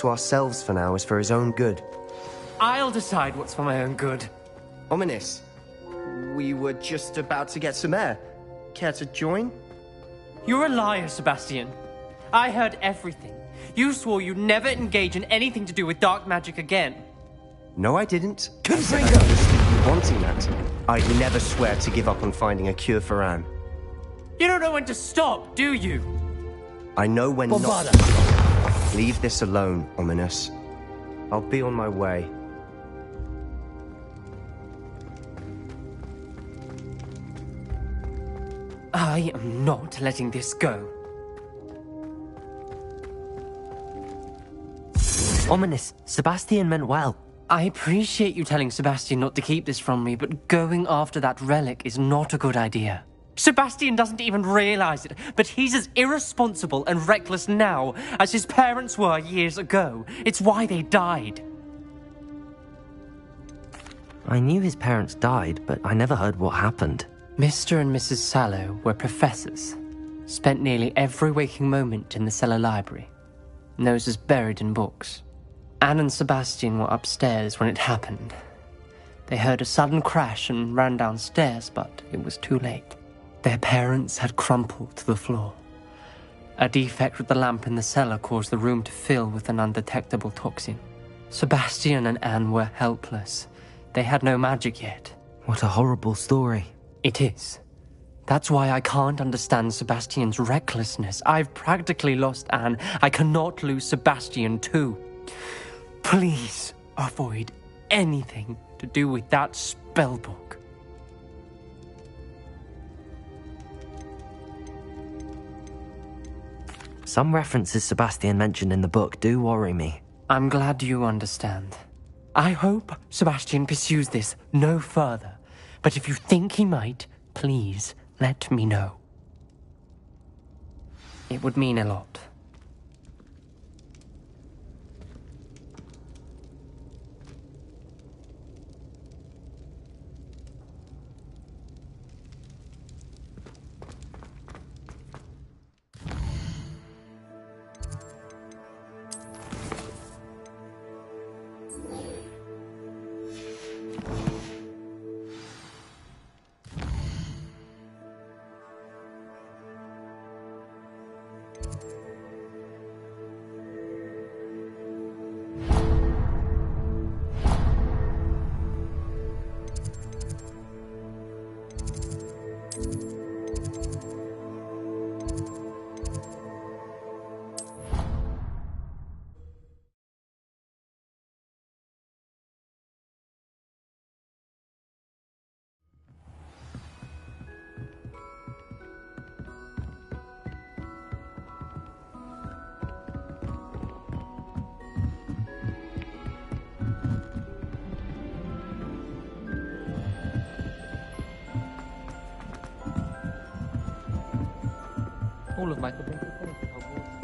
to ourselves for now is for his own good. I'll decide what's for my own good. Ominous. We were just about to get some air. Care to join? You're a liar, Sebastian. I heard everything. You swore you'd never engage in anything to do with dark magic again. No, I didn't. I said I understood you wanting that. I'd never swear to give up on finding a cure for Anne. You don't know when to stop, do you? I know when not to stop. Leave this alone, Ominous. I'll be on my way. I am not letting this go. Ominous, Sebastian meant well. I appreciate you telling Sebastian not to keep this from me, but going after that relic is not a good idea. Sebastian doesn't even realize it, but he's as irresponsible and reckless now as his parents were years ago. It's why they died. I knew his parents died, but I never heard what happened. Mr. and Mrs. Sallow were professors. Spent nearly every waking moment in the cellar library. Noses buried in books. Anne and Sebastian were upstairs when it happened. They heard a sudden crash and ran downstairs, but it was too late. Their parents had crumpled to the floor. A defect with the lamp in the cellar caused the room to fill with an undetectable toxin. Sebastian and Anne were helpless. They had no magic yet. What a horrible story. It is. That's why I can't understand Sebastian's recklessness. I've practically lost Anne. I cannot lose Sebastian too. Please avoid anything to do with that spellbook. Some references Sebastian mentioned in the book do worry me. I'm glad you understand. I hope Sebastian pursues this no further. But if you think he might, please let me know. It would mean a lot. All of my potential friends at Hogwarts.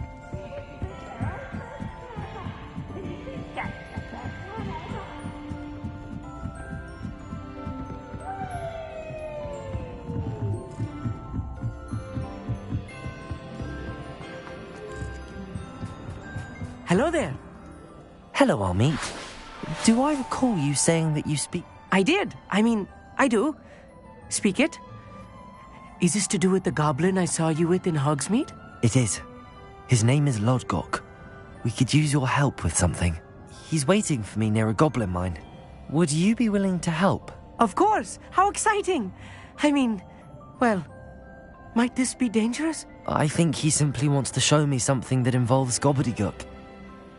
Hello there. Hello, Amit. Do I recall you saying that you speak... I did. I do. Speak it. Is this to do with the goblin I saw you with in Hogsmeade? It is. His name is Lodgok. We could use your help with something. He's waiting for me near a goblin mine. Would you be willing to help? Of course. How exciting. Well, might this be dangerous? I think he simply wants to show me something that involves gobbledygook.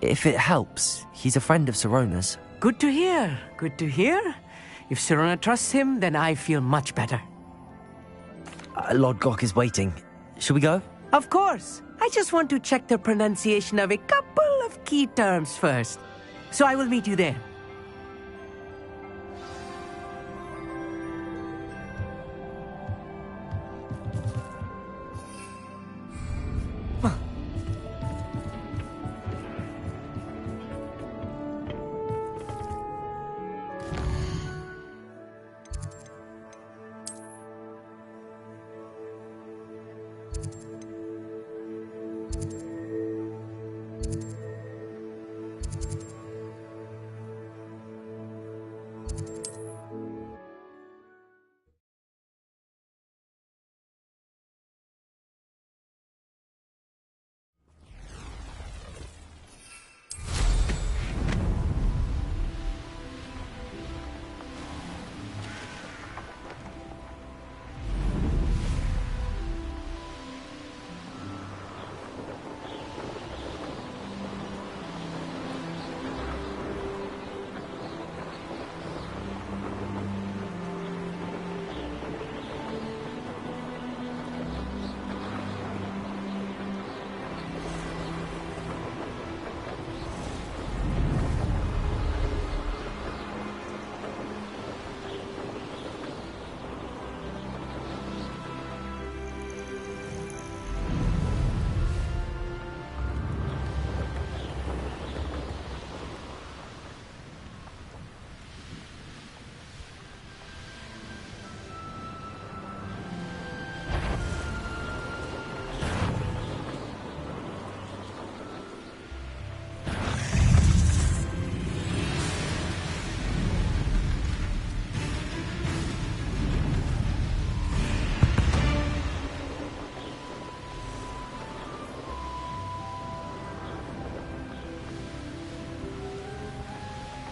If it helps, he's a friend of Sirona's. Good to hear. Good to hear. If Sirona trusts him, then I feel much better. Lodgok is waiting. Shall we go? Of course. I just want to check the pronunciation of a couple of key terms first. So I will meet you there.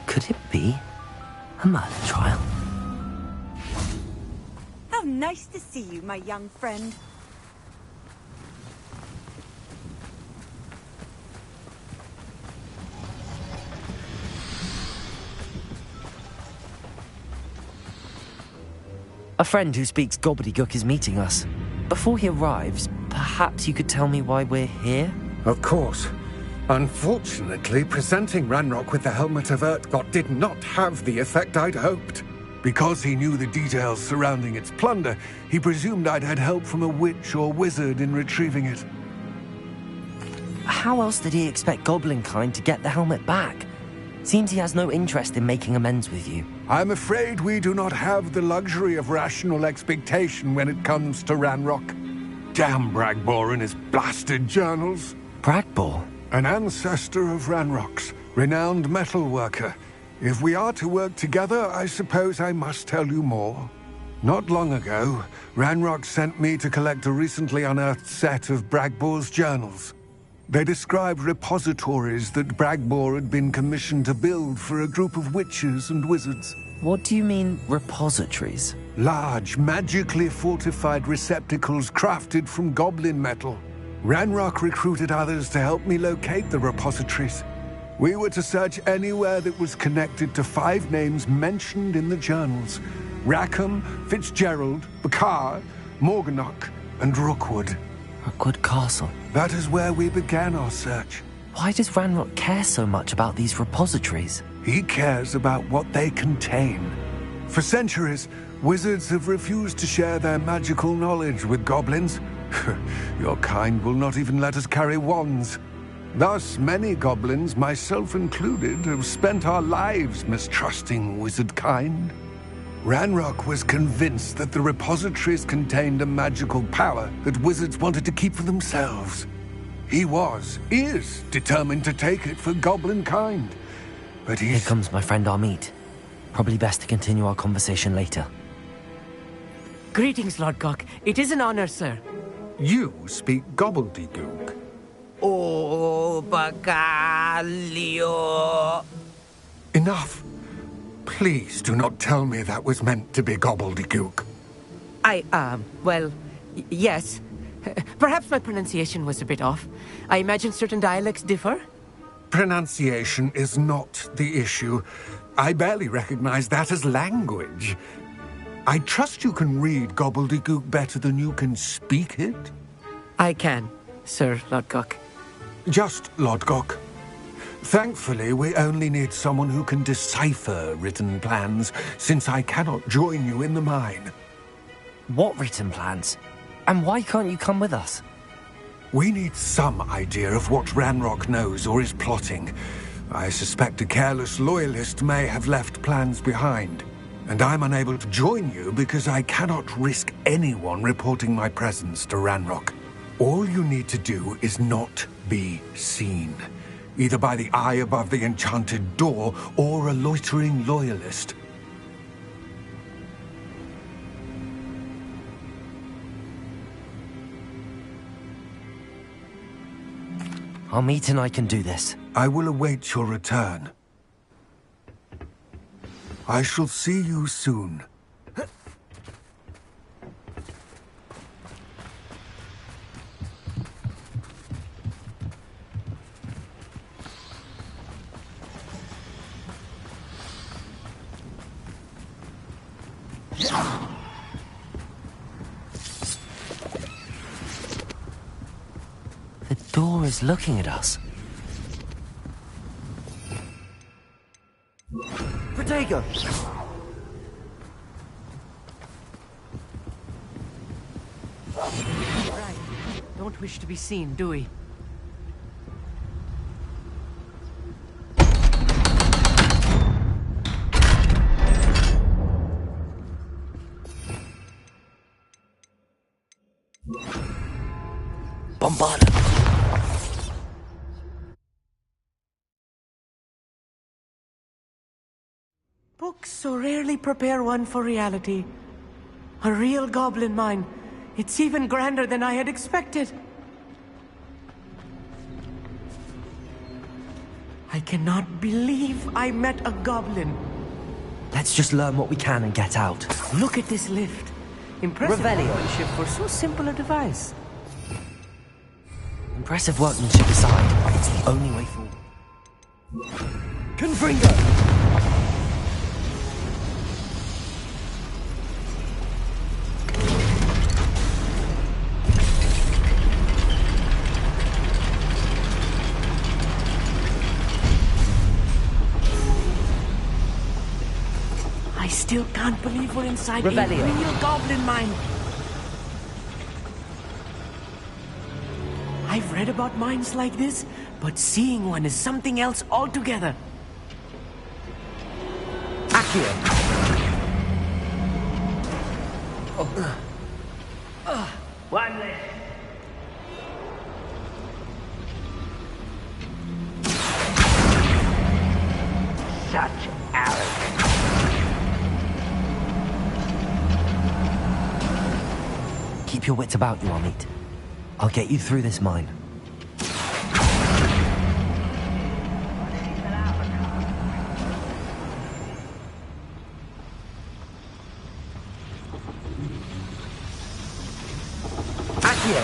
Could it be a murder trial? How nice to see you, my young friend. A friend who speaks gobbledygook is meeting us. Before he arrives, perhaps you could tell me why we're here? Of course. Unfortunately, presenting Ranrock with the Helmet of Urtkot did not have the effect I'd hoped. Because he knew the details surrounding its plunder, he presumed I'd had help from a witch or wizard in retrieving it. How else did he expect Goblinkind to get the helmet back? Seems he has no interest in making amends with you. I'm afraid we do not have the luxury of rational expectation when it comes to Ranrock. Damn Bragbor and his blasted journals. Bragbor? An ancestor of Ranrock's, renowned metalworker. If we are to work together, I suppose I must tell you more. Not long ago, Ranrock sent me to collect a recently unearthed set of Bragbor's journals. They described repositories that Bragbor had been commissioned to build for a group of witches and wizards. What do you mean, repositories? Large, magically fortified receptacles crafted from goblin metal. Ranrock recruited others to help me locate the repositories. We were to search anywhere that was connected to 5 names mentioned in the journals: Rackham, Fitzgerald, Bakar, Morganach, and Rookwood. Rookwood Castle. That is where we began our search. Why does Ranrock care so much about these repositories? He cares about what they contain. For centuries, wizards have refused to share their magical knowledge with goblins. Your kind will not even let us carry wands. Thus, many goblins, myself included, have spent our lives mistrusting wizard kind. Ranrock was convinced that the repositories contained a magical power that wizards wanted to keep for themselves. He is determined to take it for goblin kind. But Here comes my friend Amit. Probably best to continue our conversation later. Greetings, Lord Gok. It is an honor, sir. You speak gobbledygook. Oh, Bagalio. Enough. Please do not tell me that was meant to be gobbledygook. Well, yes. Perhaps my pronunciation was a bit off. I imagine certain dialects differ. Pronunciation is not the issue. I barely recognize that as language. I trust you can read gobbledygook better than you can speak it? I can, Sir Lord Gok. Just Lord Gok. Thankfully, we only need someone who can decipher written plans, since I cannot join you in the mine. What written plans? And why can't you come with us? We need some idea of what Ranrock knows or is plotting. I suspect a careless loyalist may have left plans behind. And I'm unable to join you because I cannot risk anyone reporting my presence to Ranrock. All you need to do is not be seen. Either by the eye above the enchanted door, or a loitering loyalist. Amit and I can do this. I will await your return. I shall see you soon. The door is looking at us. Protego! Right. Don't wish to be seen, do we? Bombarda! Books so rarely prepare one for reality. A real goblin mine. It's even grander than I had expected. I cannot believe I met a goblin. Let's just learn what we can and get out. Look at this lift. Impressive workmanship for so simple a device. Impressive workmanship aside, it's the only way forward. Confringo! I still can't believe we're inside a Revelio. real goblin mine. I've read about mines like this, but seeing one is something else altogether. Accio! One less. Such arrogance. Keep your wits about you, Amit. I'll get you through this mine. Accio!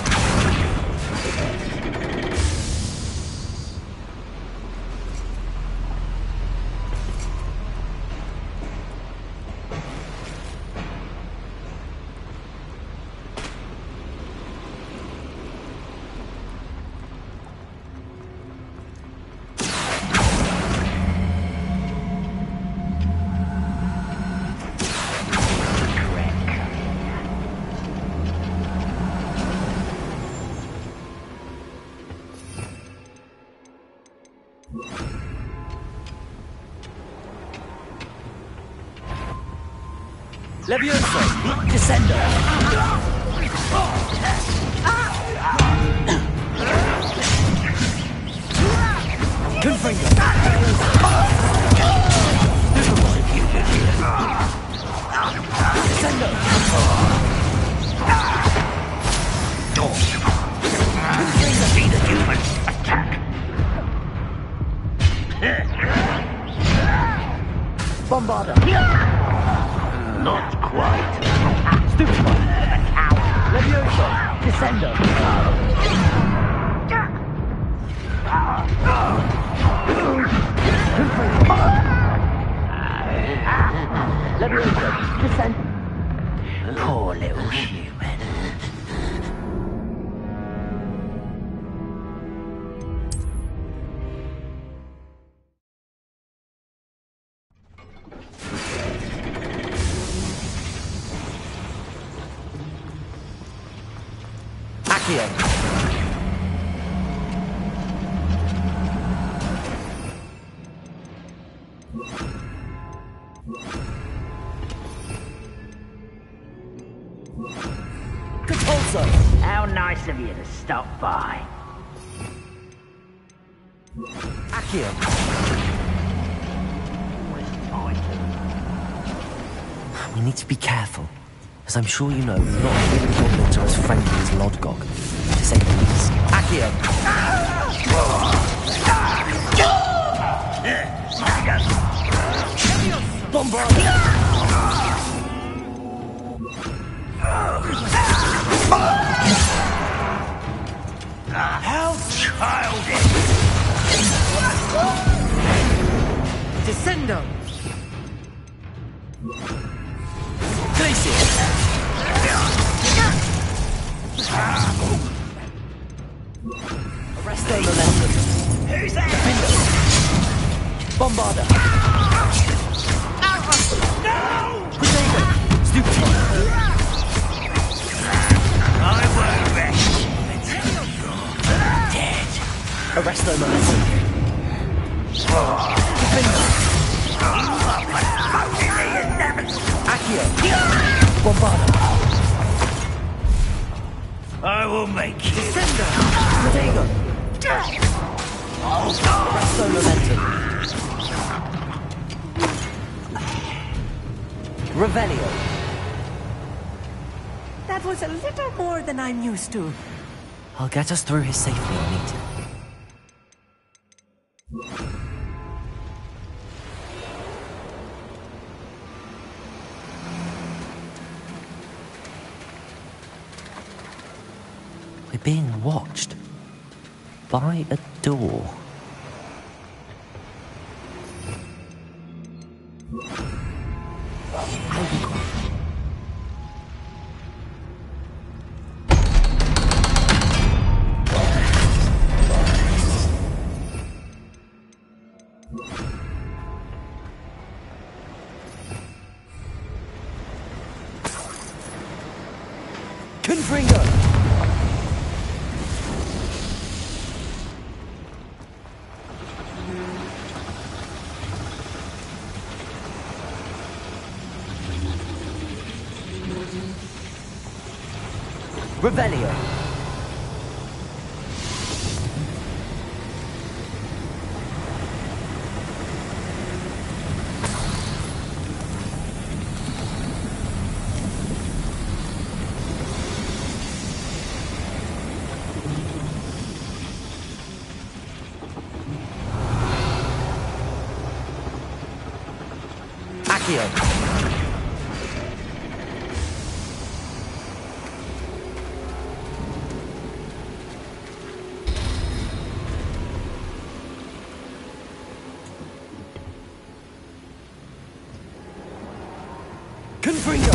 Levioso! Descendo! Confringo! Descendo! See the human attack. Bombarda! Not quite. Stupefy! Levioso! Descendo! Levioso! Descendo! Poor little human. Accio! Capulso! How nice of you to stop by. Accio! We need to be careful, as I'm sure you know, not all goblins are as friendly as Lodgok, to say the least. Accio! Bombard! How childish! Descendo! Glacier! Arresto momentum! Who's that? Bombarda! No! Potato! Stupefy! I won't rest until you're dead. Arresto momentum! Accio! Bombarda! I will make you. Potato! Arresto momentum! Revelio! That was a little more than I'm used to. I'll get us through here safely, Anita. being watched by a door. Confringo! Revelio. Accio. Confringo!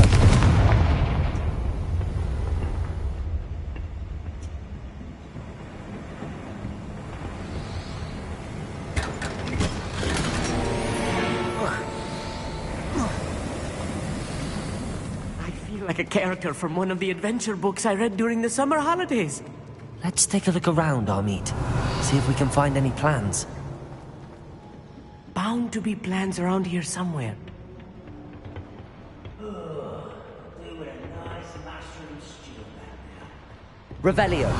I feel like a character from one of the adventure books I read during the summer holidays. Let's take a look around, Amit. See if we can find any plans. Bound to be plans around here somewhere. Revelio.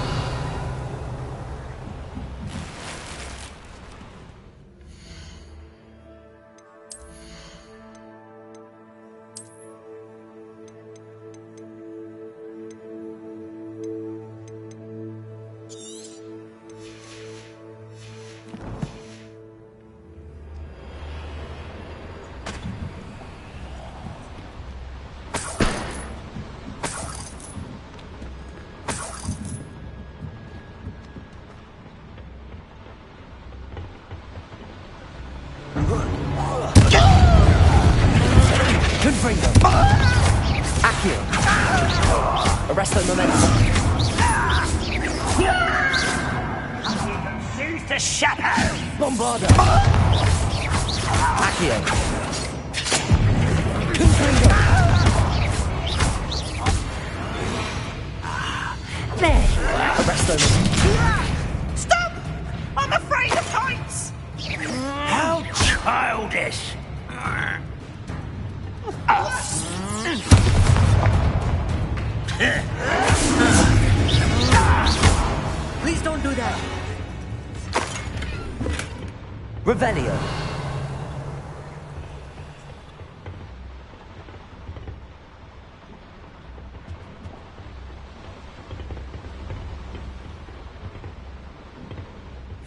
Confringo. Accio. Arresto momentum. Choose the shadow! Bombardo. Accio. Confringo. There! Arresto momentum. Stop! I'm afraid of heights! How childish! Please don't do that. Revelio.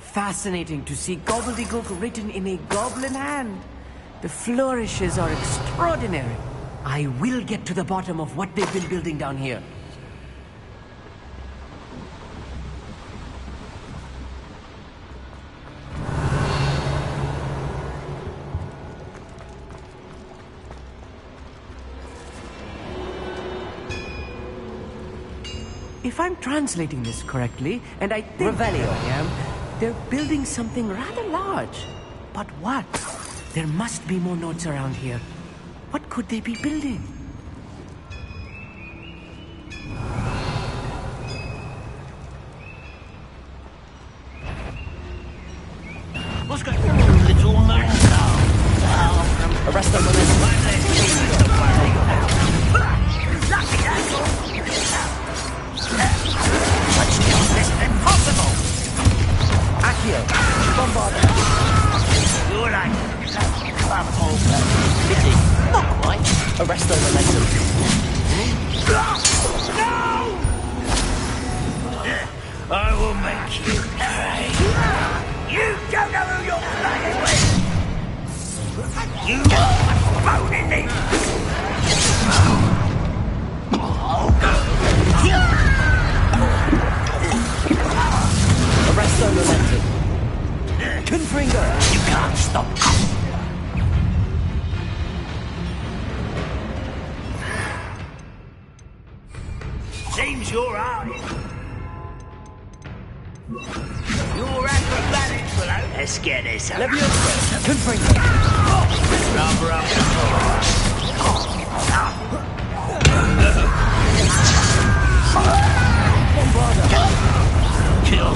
Fascinating to see gobbledygook written in a goblin hand. The flourishes are extraordinary. I will get to the bottom of what they've been building down here. If I'm translating this correctly, and I think Revelio. I am, they're building something rather large. But what? There must be more notes around here. What could they be building? What's going on, little man? Arresto momentum. Lucky asshole! Much this impossible! Accio. Bombardo. You're like pity. Not quite. Arresto momentum. No! I will make you pay. You don't know who you're playing with. You are bone in me. Rubber up the kill.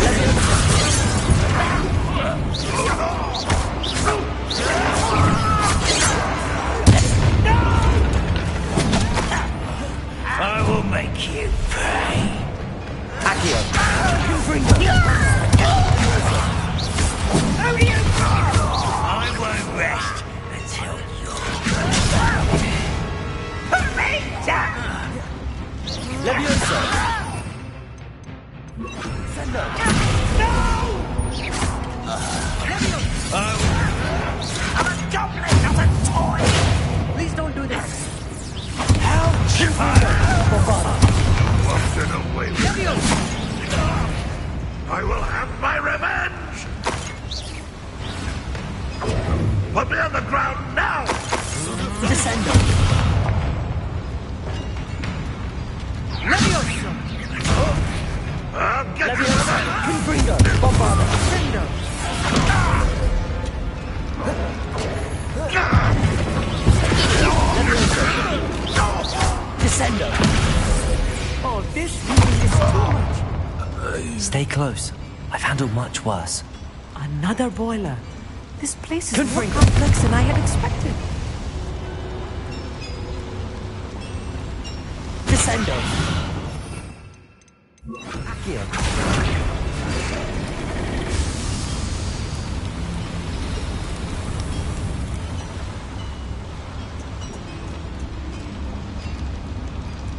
I will make you pay. Accio. I won't rest until you're Leviosa. I'm a goblin, not a toy. Please don't do this. Wasted away. I will have my revenge! Put me on the ground now! Descendo. Leviosa. I'll get you! Confringo. Bombarda. Descendo. Descendo. Oh, this really is too much. Stay close. I've handled much worse. Another boiler. This place is more complex than I had expected. Descendo. Accio.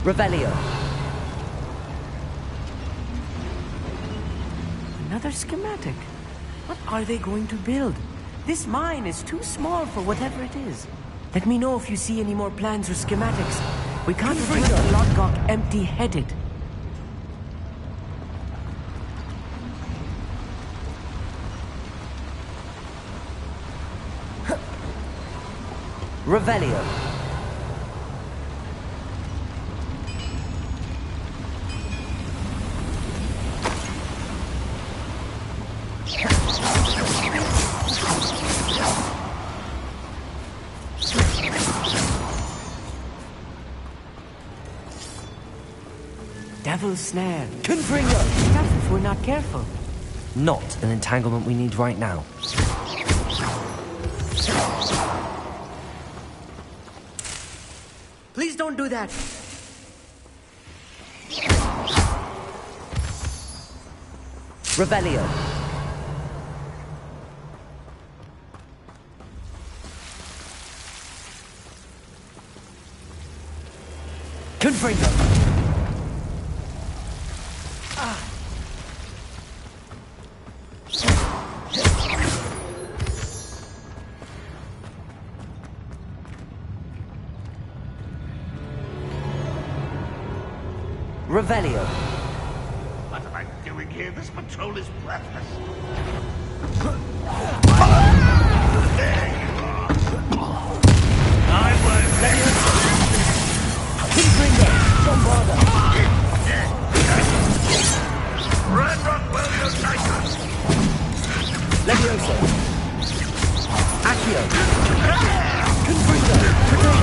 Revelio. Another schematic. What are they going to build? This mine is too small for whatever it is. Let me know if you see any more plans or schematics. We can't bring the Lodgok empty-headed. Revelio. Devil's snare. Confringo. Tough if we're not careful. Not an entanglement we need right now. Please don't do that. Revelio. Confringo. Revelio. What am I doing here? This patrol is breathless. There you are. I won't rest. Confringo. Bombarda. Red Rock will unite us! Leviosa. Accio. Confringo. Protego.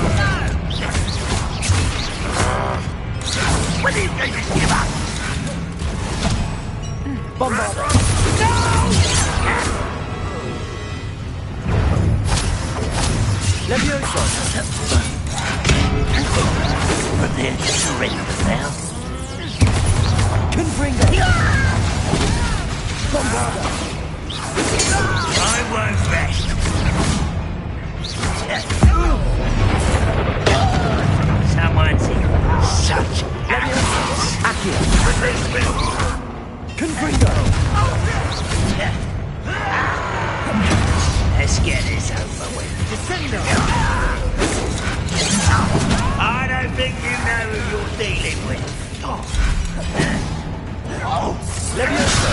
When are you going to give up? Bombarda. Leviosa. Prepare to surrender now. Confringo. Bombarda. I won't rest. Someone's in such Accio. Confringo. Let's get this over with. Descendo. I don't think you know who you're dealing with. Leviosa.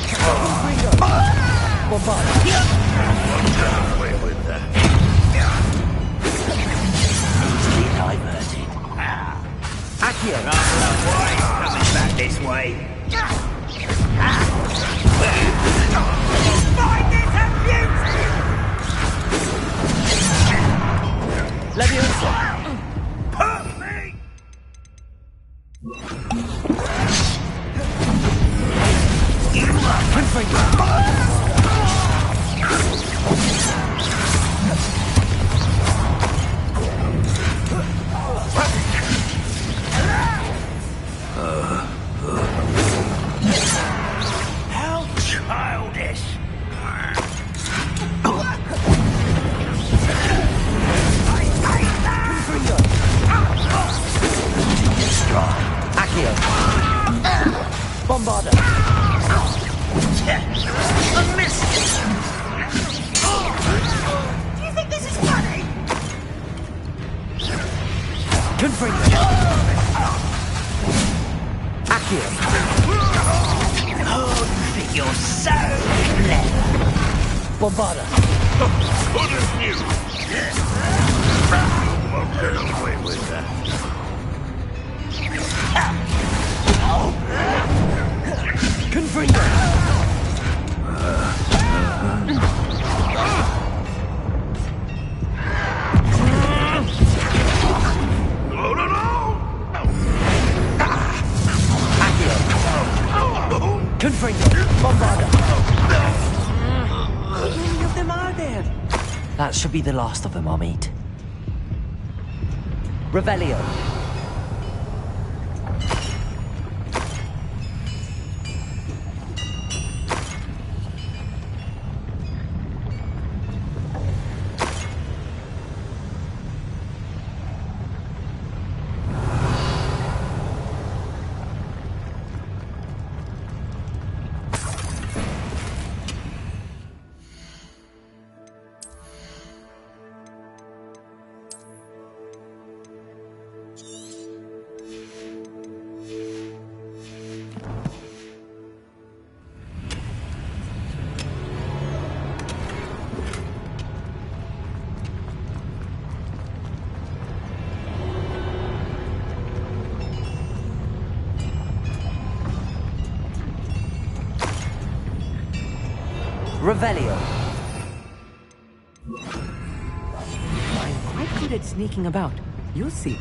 Confringo. Bombarda. Away with that. Easily diverted. Accio. Why coming back this way? Find this abuse! Confringo! Accio! Oh, you think you're so clever. Bombarda! Wouldn't you? Won't get away with that. Confringo! Confringo! Bombarda! How many of them are there? That should be the last of them, Amit. Revelio. Revelio. I'm quite good at sneaking about. You'll see.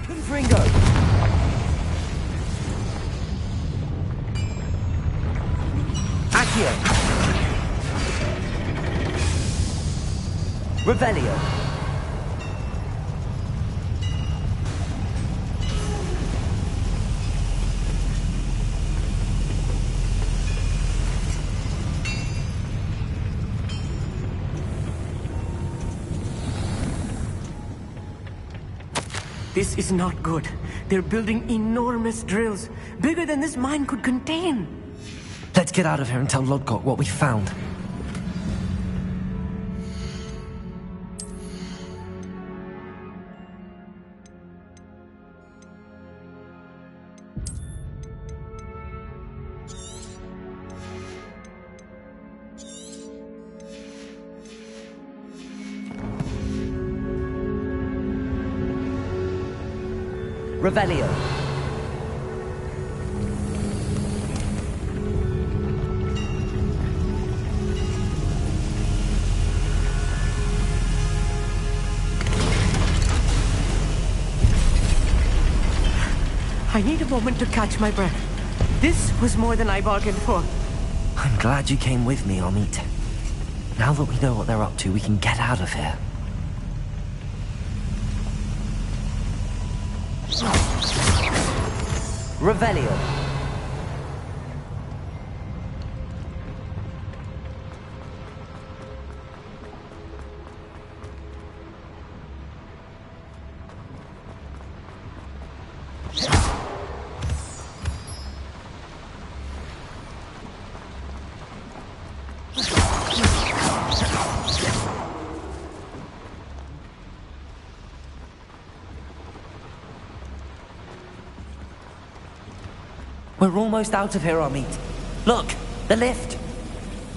Confringo! Accio! Revelio! This is not good. They're building enormous drills, bigger than this mine could contain. Let's get out of here and tell Lodgok what we found. Revelio. I need a moment to catch my breath. This was more than I bargained for. I'm glad you came with me, Amit. Now that we know what they're up to, we can get out of here. Revelio. We're almost out of here, Amit. Look, the lift.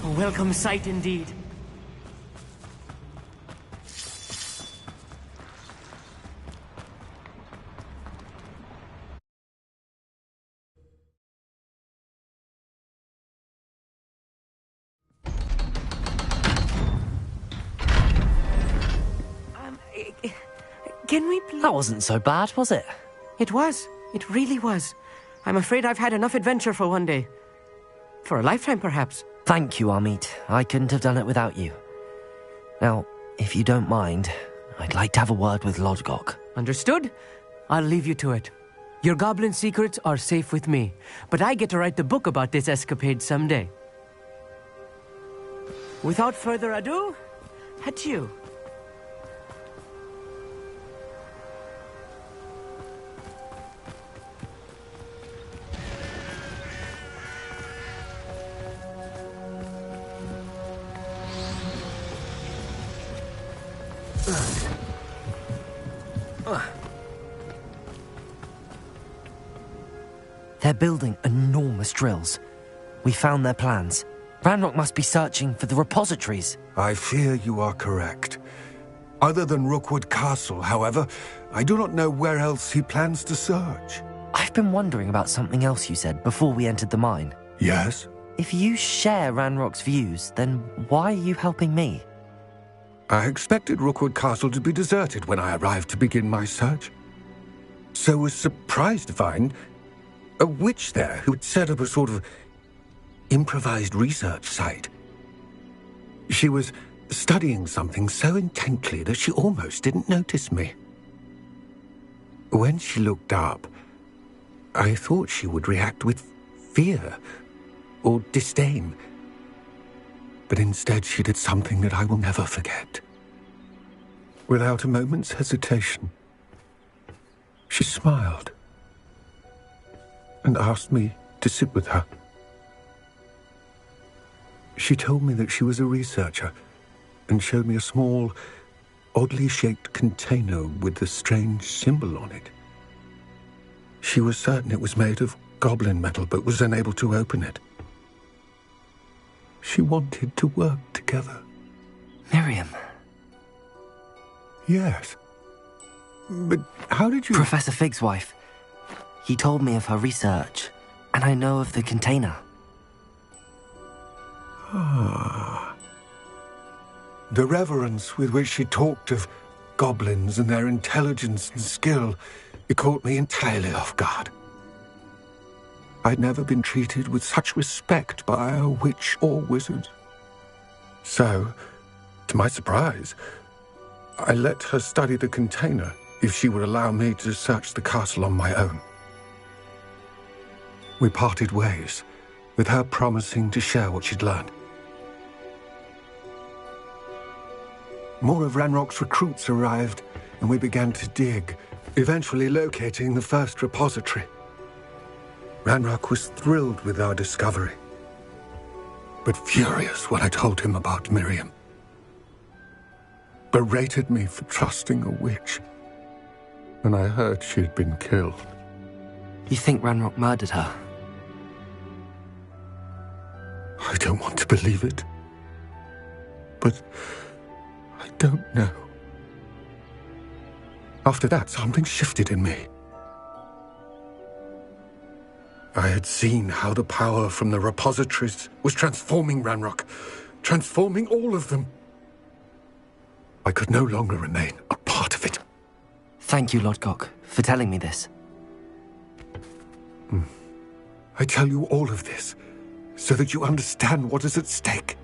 A welcome sight indeed. Can we please... That wasn't so bad, was it? It was. It really was. I'm afraid I've had enough adventure for one day. For a lifetime, perhaps. Thank you, Amit. I couldn't have done it without you. Now, if you don't mind, I'd like to have a word with Lodgok. Understood? I'll leave you to it. Your goblin secrets are safe with me, but I get to write the book about this escapade someday. Without further ado, adieu. They're building enormous drills. We found their plans. Ranrock must be searching for the repositories. I fear you are correct. Other than Rookwood Castle, however, I do not know where else he plans to search. I've been wondering about something else you said before we entered the mine. Yes? If you share Ranrock's views, then why are you helping me? I expected Rookwood Castle to be deserted when I arrived to begin my search. So was surprised to find a witch there who had set up a sort of improvised research site. She was studying something so intently that she almost didn't notice me. When she looked up, I thought she would react with fear or disdain. But instead she did something that I will never forget. Without a moment's hesitation, she smiled and asked me to sit with her. She told me that she was a researcher and showed me a small, oddly shaped container with a strange symbol on it. She was certain it was made of goblin metal, but was unable to open it. She wanted to work together. Miriam. Yes. But how did you... Professor Fig's wife. He told me of her research, and I know of the container. Ah. The reverence with which she talked of goblins and their intelligence and skill, it caught me entirely off guard. I'd never been treated with such respect by a witch or wizard. So, to my surprise, I let her study the container if she would allow me to search the castle on my own. We parted ways, with her promising to share what she'd learned. More of Ranrock's recruits arrived, and we began to dig, eventually locating the first repository. Ranrock was thrilled with our discovery, but furious when I told him about Miriam. Berated me for trusting a witch, and I heard she had been killed. You think Ranrock murdered her? I don't want to believe it, but I don't know. After that, something shifted in me. I had seen how the power from the repositories was transforming Ranrock, transforming all of them. I could no longer remain a part of it. Thank you, Lodgok, for telling me this. I tell you all of this so that you understand what is at stake.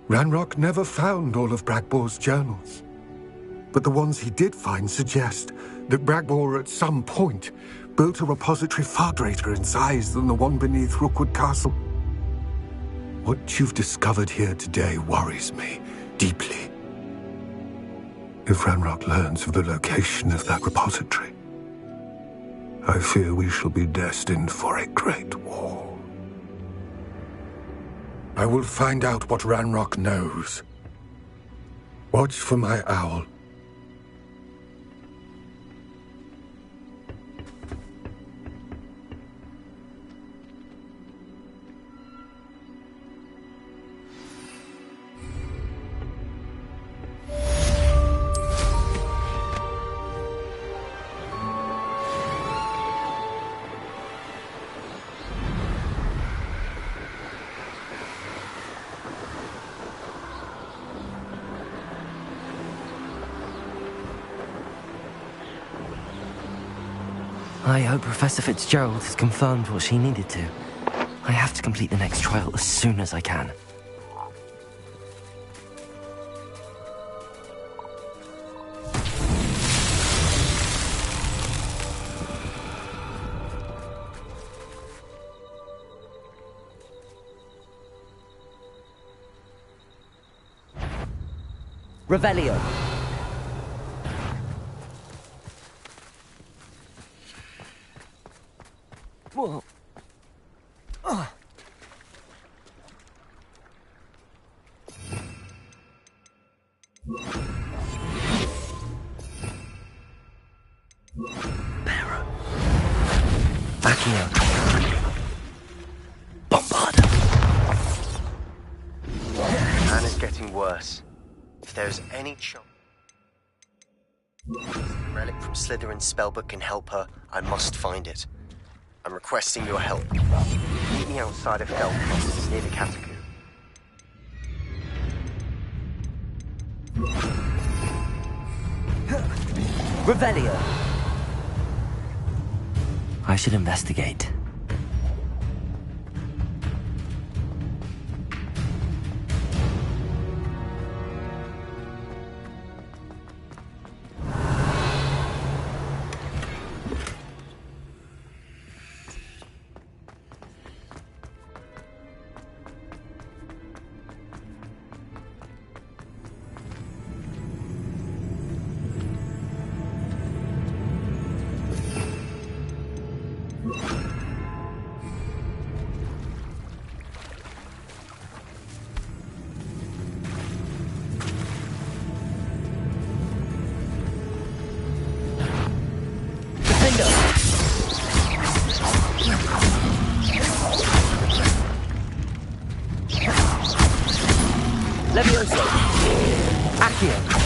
Ranrock never found all of Bragbor's journals, but the ones he did find suggest that Bragbor at some point built a repository far greater in size than the one beneath Rookwood Castle. What you've discovered here today worries me deeply. If Ranrock learns of the location of that repository, I fear we shall be destined for a great war. I will find out what Ranrock knows. Watch for my owl. I hope Professor Fitzgerald has confirmed what she needed to. I have to complete the next trial as soon as I can. Revelio. Whoa. Bearer. Accio. Bombarda. Anna's getting worse. If there's any chance the relic from Slytherin's spellbook can help her, I must find it. I'm requesting your help. Meet me outside of Hell, near the catacomb. Revelio. I should investigate. Levioso. Accio.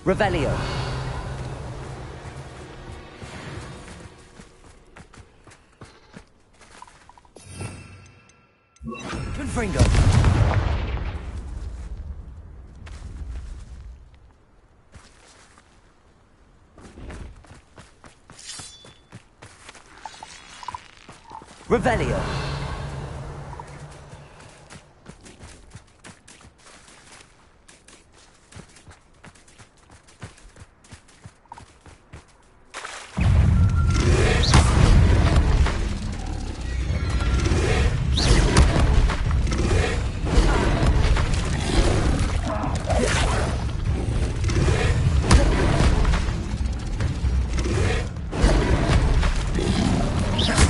Revelio. Confringo. Revelio.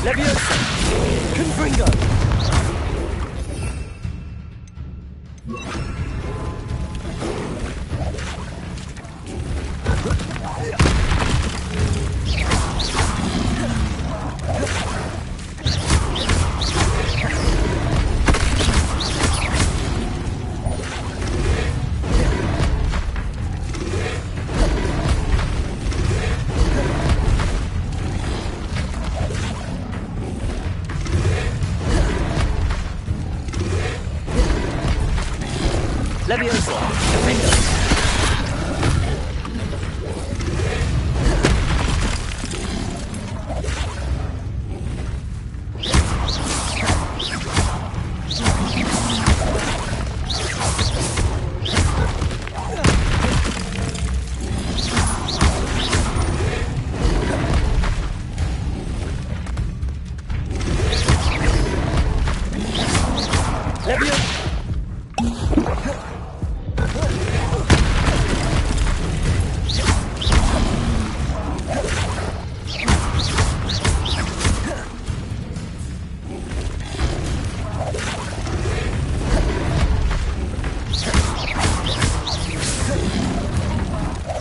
Leviosa! Confringo! Leviosa! Confringo!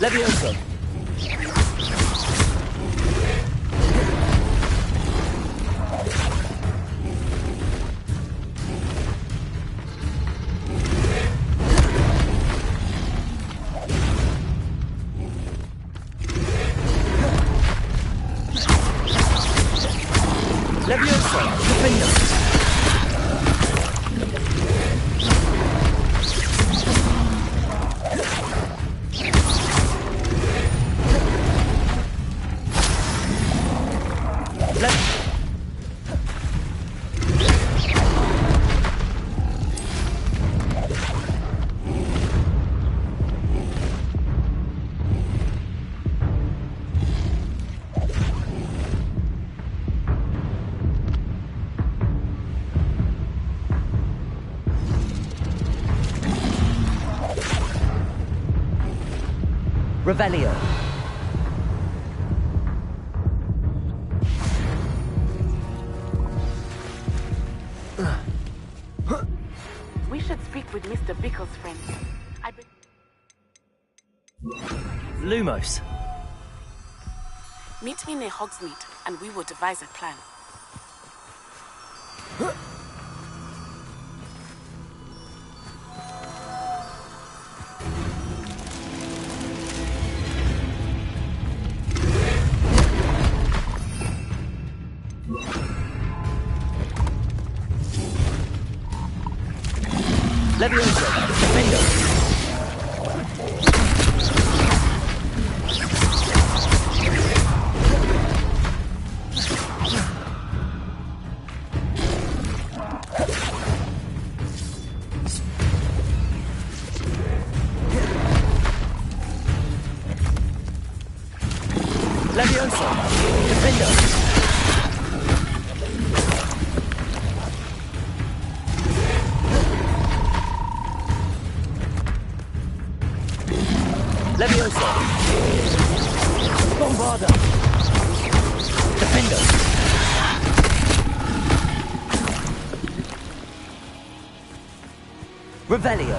Leviosa! Leviosa! Confringo! Revelio. We should speak with Mr. Bickle's friend. Lumos. Meet me near Hogsmeade, and we will devise a plan. Levioso. Defendo. Levioso. Defendo. Levioso. Bombarda. Defendo. Revelio.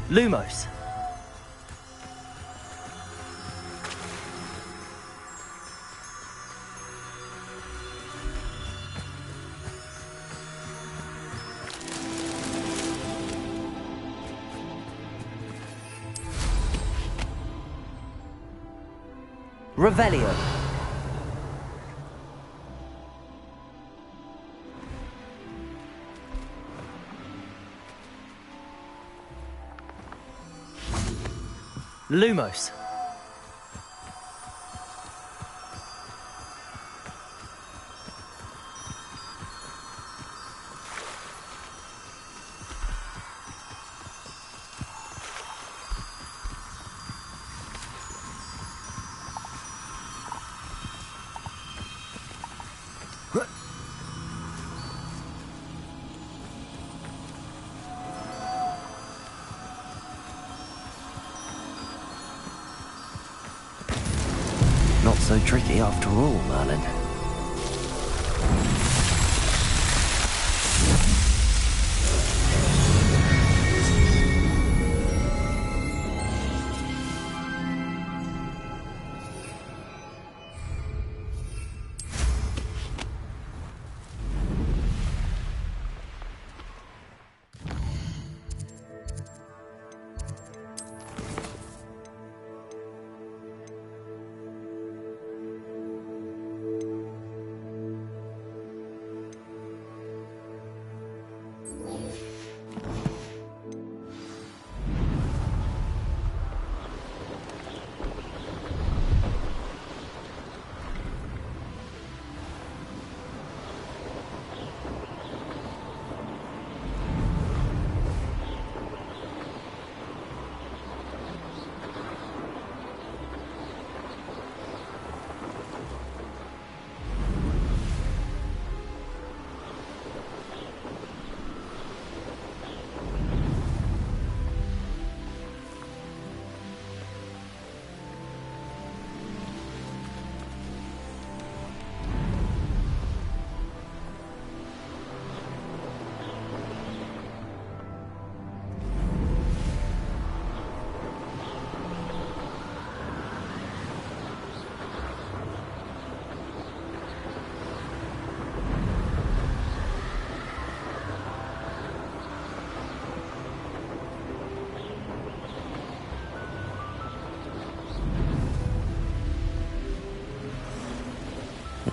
Lumos. Revelio. Lumos. Not so tricky after all, Merlin.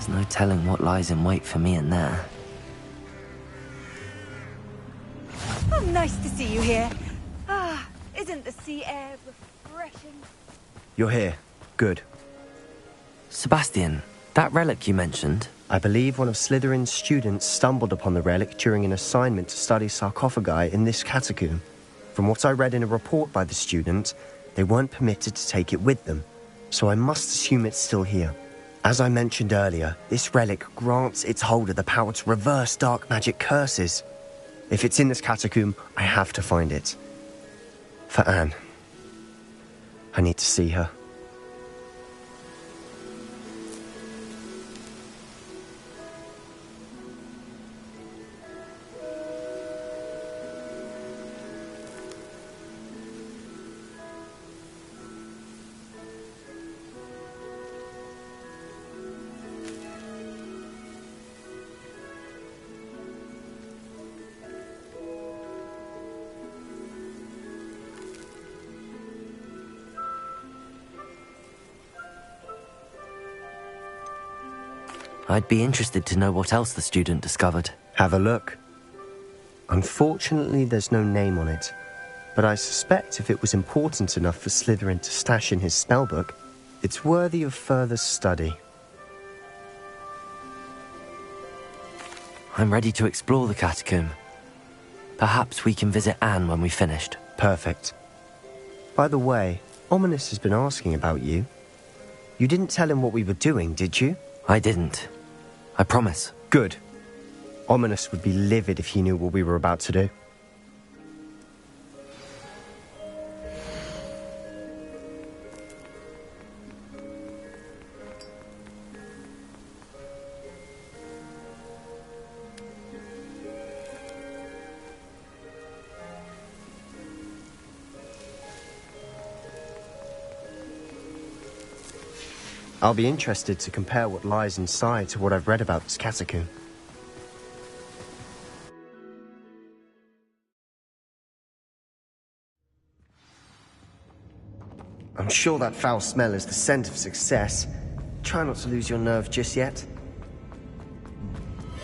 There's no telling what lies in wait for me in there. Oh, nice to see you here. Ah, isn't the sea air refreshing? You're here. Good. Sebastian, that relic you mentioned, I believe one of Slytherin's students stumbled upon the relic during an assignment to study sarcophagi in this catacomb. From what I read in a report by the student, they weren't permitted to take it with them, so I must assume it's still here. As I mentioned earlier, this relic grants its holder the power to reverse dark magic curses. If it's in this catacomb, I have to find it. For Anne. I need to see her. I'd be interested to know what else the student discovered. Have a look. Unfortunately, there's no name on it, but I suspect if it was important enough for Slytherin to stash in his spellbook, it's worthy of further study. I'm ready to explore the catacomb. Perhaps we can visit Anne when we've finished. Perfect. By the way, Ominous has been asking about you. You didn't tell him what we were doing, did you? I didn't. I promise. Good. Ominous would be livid if he knew what we were about to do. I'll be interested to compare what lies inside to what I've read about this catacomb. I'm sure that foul smell is the scent of success. Try not to lose your nerve just yet.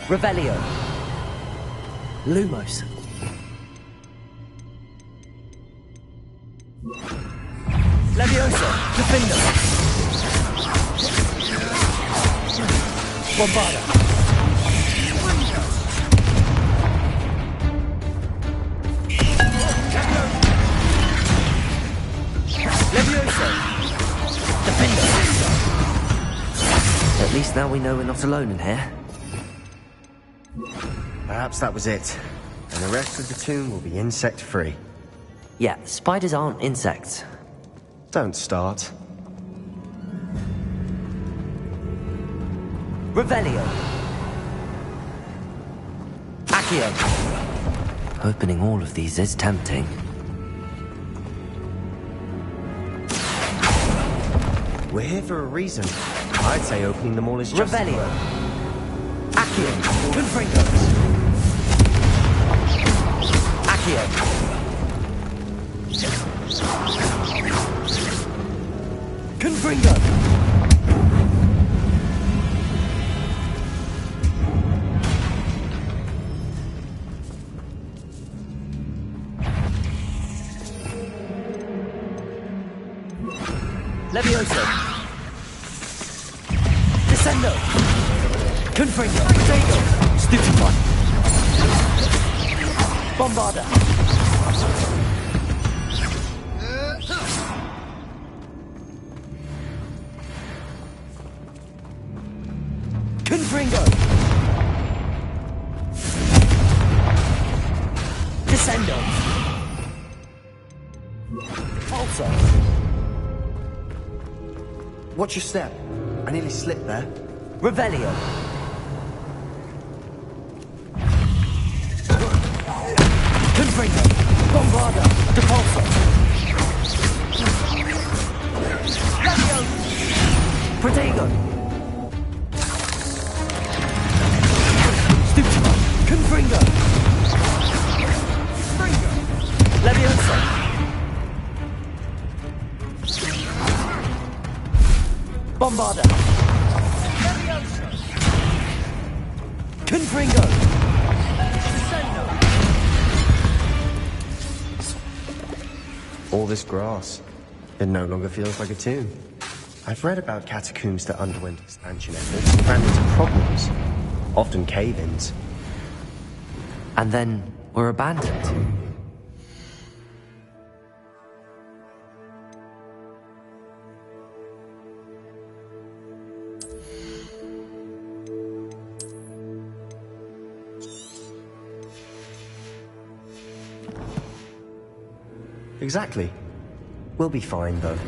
Revelio. Lumos. Leviosa! Defender! Bombarda! Leviosa! Defender! At least now we know we're not alone in here. Perhaps that was it. And the rest of the tomb will be insect-free. Yeah, spiders aren't insects. Don't start. Revelio. Accio. Opening all of these is tempting. We're here for a reason. I'd say opening them all is just... Revelio. Accio. Confringo! Accio. Confringo! Levioso! Descendo! Confringo! Potato! Stupefy! Bombarda! Confringo! Descendo! Falso! Watch your step. I nearly slipped there. Revelio. Confringo! Bombarda! Depulso! Protego! Stupefy! Confringo! Leviosa! Bombarda! Confringo! All this grass. It no longer feels like a tomb. I've read about catacombs that underwent expansion efforts and ran into problems. Often cave-ins. And then were abandoned. Exactly. We'll be fine, though.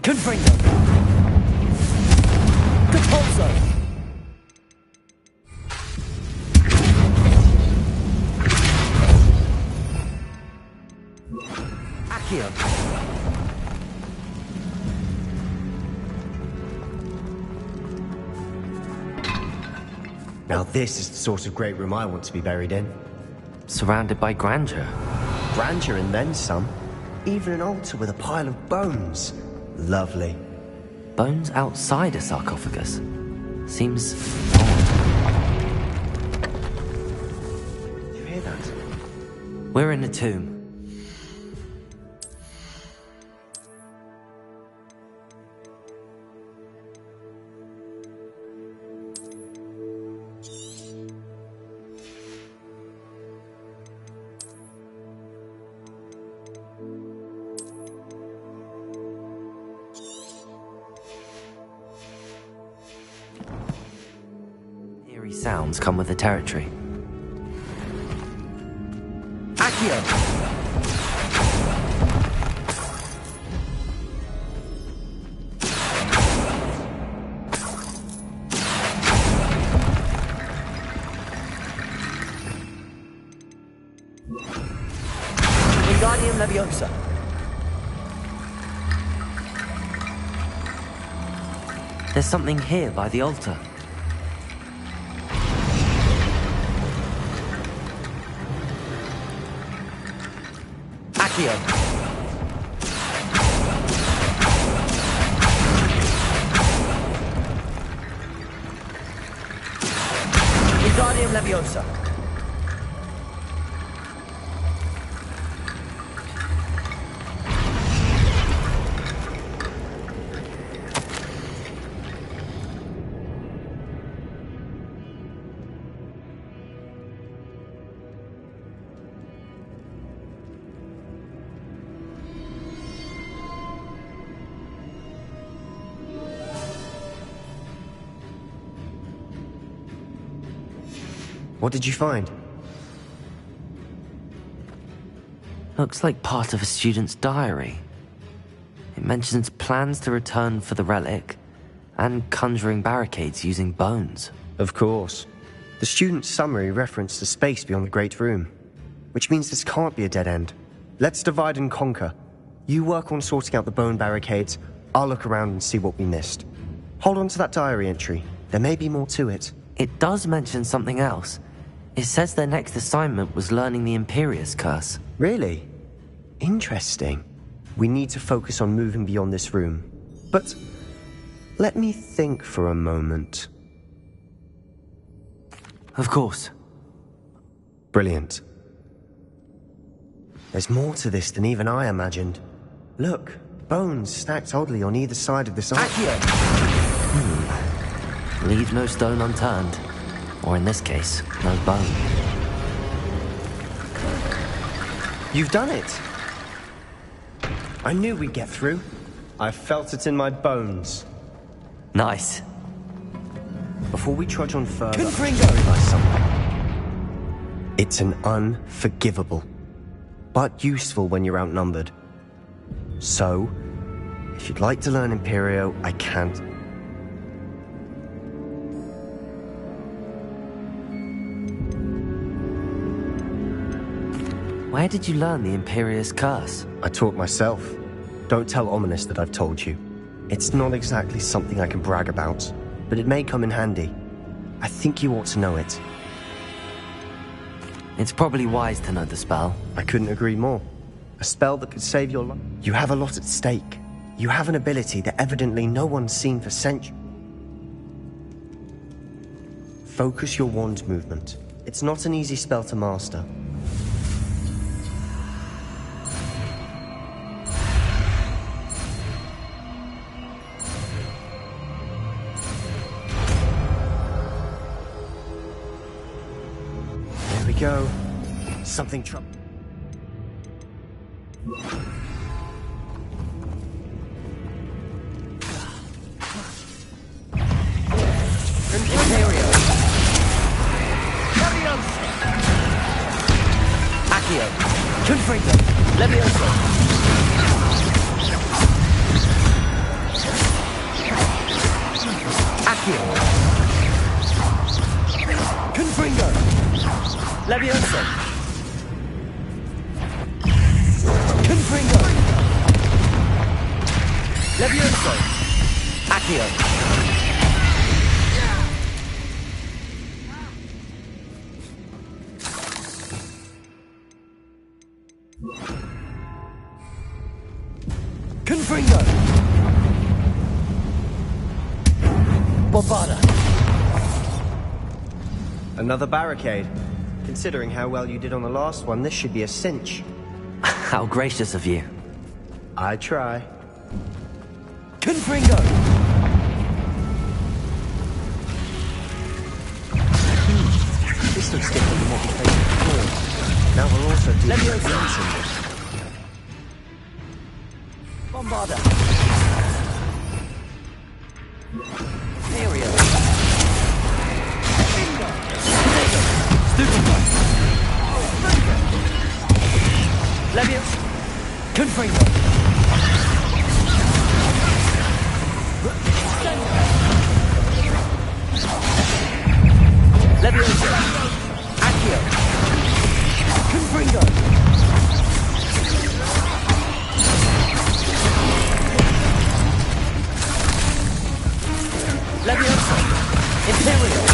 Confringo! Capozzo! Accio! Now this is the sort of great room I want to be buried in. Surrounded by grandeur. Grandeur and then some. Even an altar with a pile of bones. Lovely. Bones outside a sarcophagus. Seems odd. You hear that? We're in a tomb. Eerie sounds come with the territory. Accio! Wingardium Leviosa. There's something here by the altar. Accio. Wingardium Leviosa. What did you find? Looks like part of a student's diary. It mentions plans to return for the relic and conjuring barricades using bones. Of course. The student's summary referenced the space beyond the Great Room, which means this can't be a dead end. Let's divide and conquer. You work on sorting out the bone barricades, I'll look around and see what we missed. Hold on to that diary entry. There may be more to it. It does mention something else. It says their next assignment was learning the Imperius Curse. Really? Interesting. We need to focus on moving beyond this room. But let me think for a moment. Of course. Brilliant. There's more to this than even I imagined. Look, bones stacked oddly on either side of this arch. Leave no stone unturned. Or in this case, no bone. You've done it! I knew we'd get through. I felt it in my bones. Nice. Before we trudge on further, Confringo! I realize something. It's an unforgivable, but useful when you're outnumbered. So, if you'd like to learn Imperio, I can't. Where did you learn the Imperius Curse? I taught myself. Don't tell Ominous that I've told you. It's not exactly something I can brag about, but it may come in handy. I think you ought to know it. It's probably wise to know the spell. I couldn't agree more. A spell that could save your life. You have a lot at stake. You have an ability that evidently no one's seen for centuries. Focus your wand movement. It's not an easy spell to master. There we go. Something trouble. Another barricade. Considering how well you did on the last one, this should be a cinch. How gracious of you. I try. Confringo! This looks different than what we faced before. Now we'll also do Leviosa! Bombarda! Aerial! Leviosa! Confringo! Leviosa! Accio! Confringo! Leviosa! Imperial!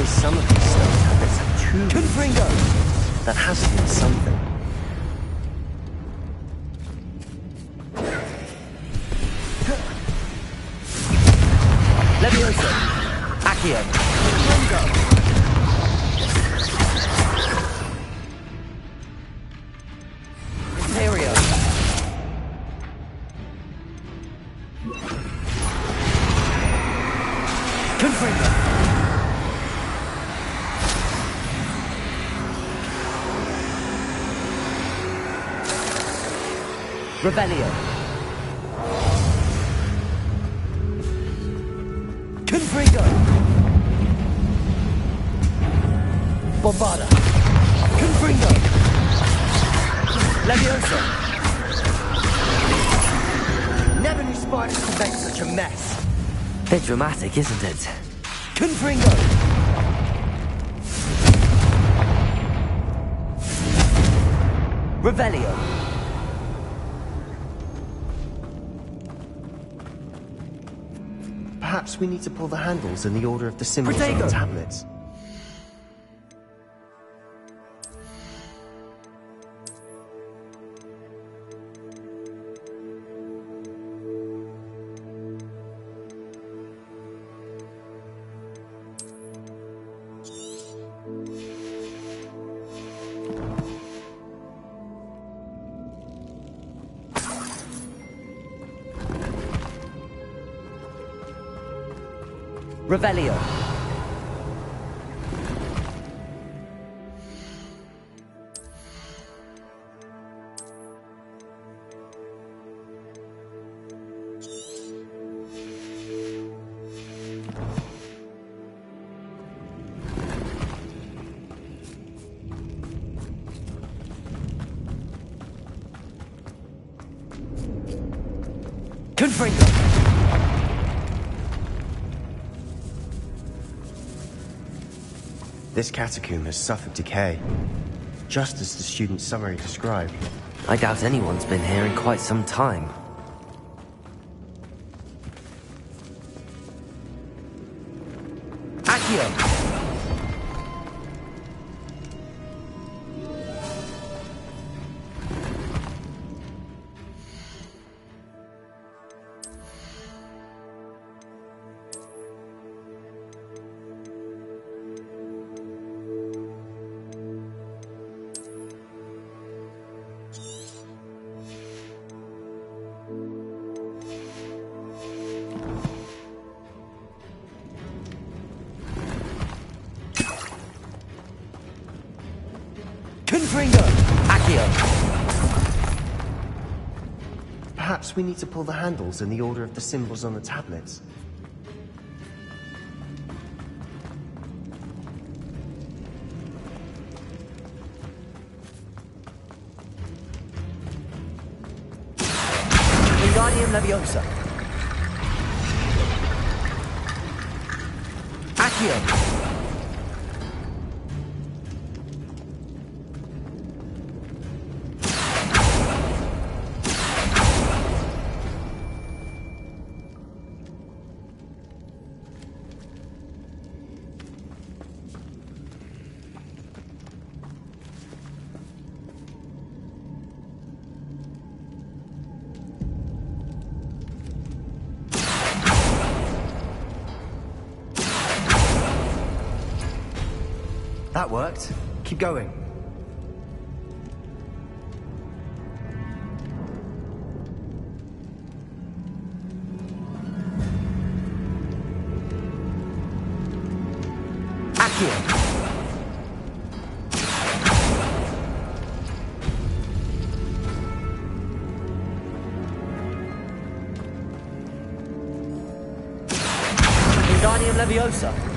Some of these stone tablets have two. Confringo! That has to be something. Leviosa! Accio! Confringo! Imperio! Confringo! Rebellion. Confringo. Bombarda. Confringo. Leviosa. Never knew spiders could make such a mess. Bit dramatic, isn't it? Confringo. Rebellion. Perhaps we need to pull the handles in the order of the symbols on the tablets. Revelio. Confringo. This catacomb has suffered decay, just as the student's summary described. I doubt anyone's been here in quite some time. Accio! Perhaps we need to pull the handles in the order of the symbols on the tablets. Wingardium Leviosa. Accio! That worked. Keep going. Accio! Wingardium Leviosa.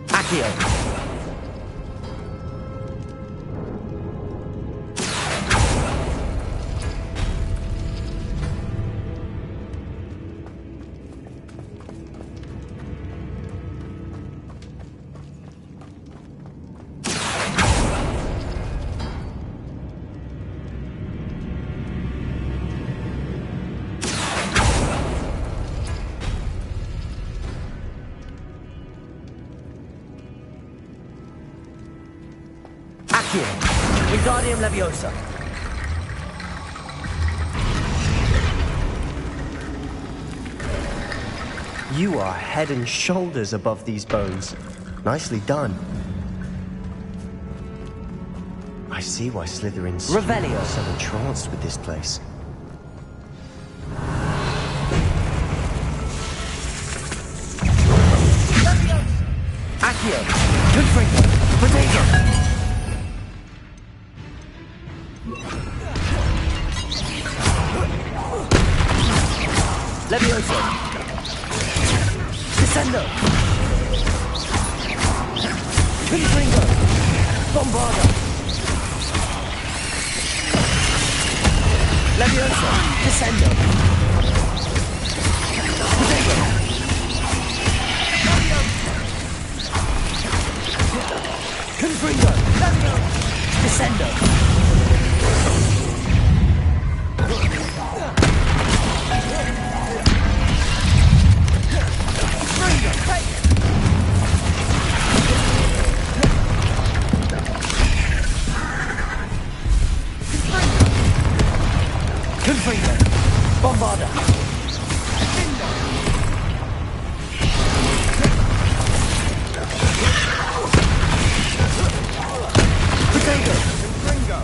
Accio! Wingardium Leviosa. You are head and shoulders above these bones. Nicely done. I see why Slytherin's Revelio. are so entranced with this place. Accio! Confringo! Potato! Levioso! Descendo! Confringo! Bombarda! Levioso! Descendo! Potato! Confringo! Descendo! Confringo! Bombarda! Potato! Confringo!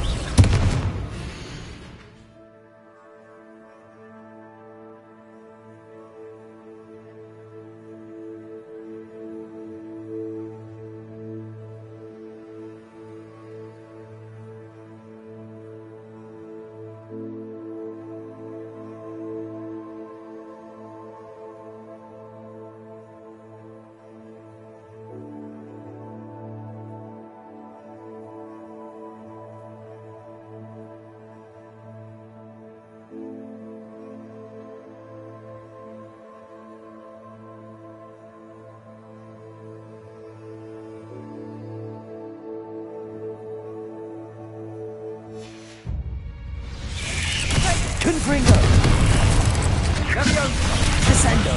Descendo.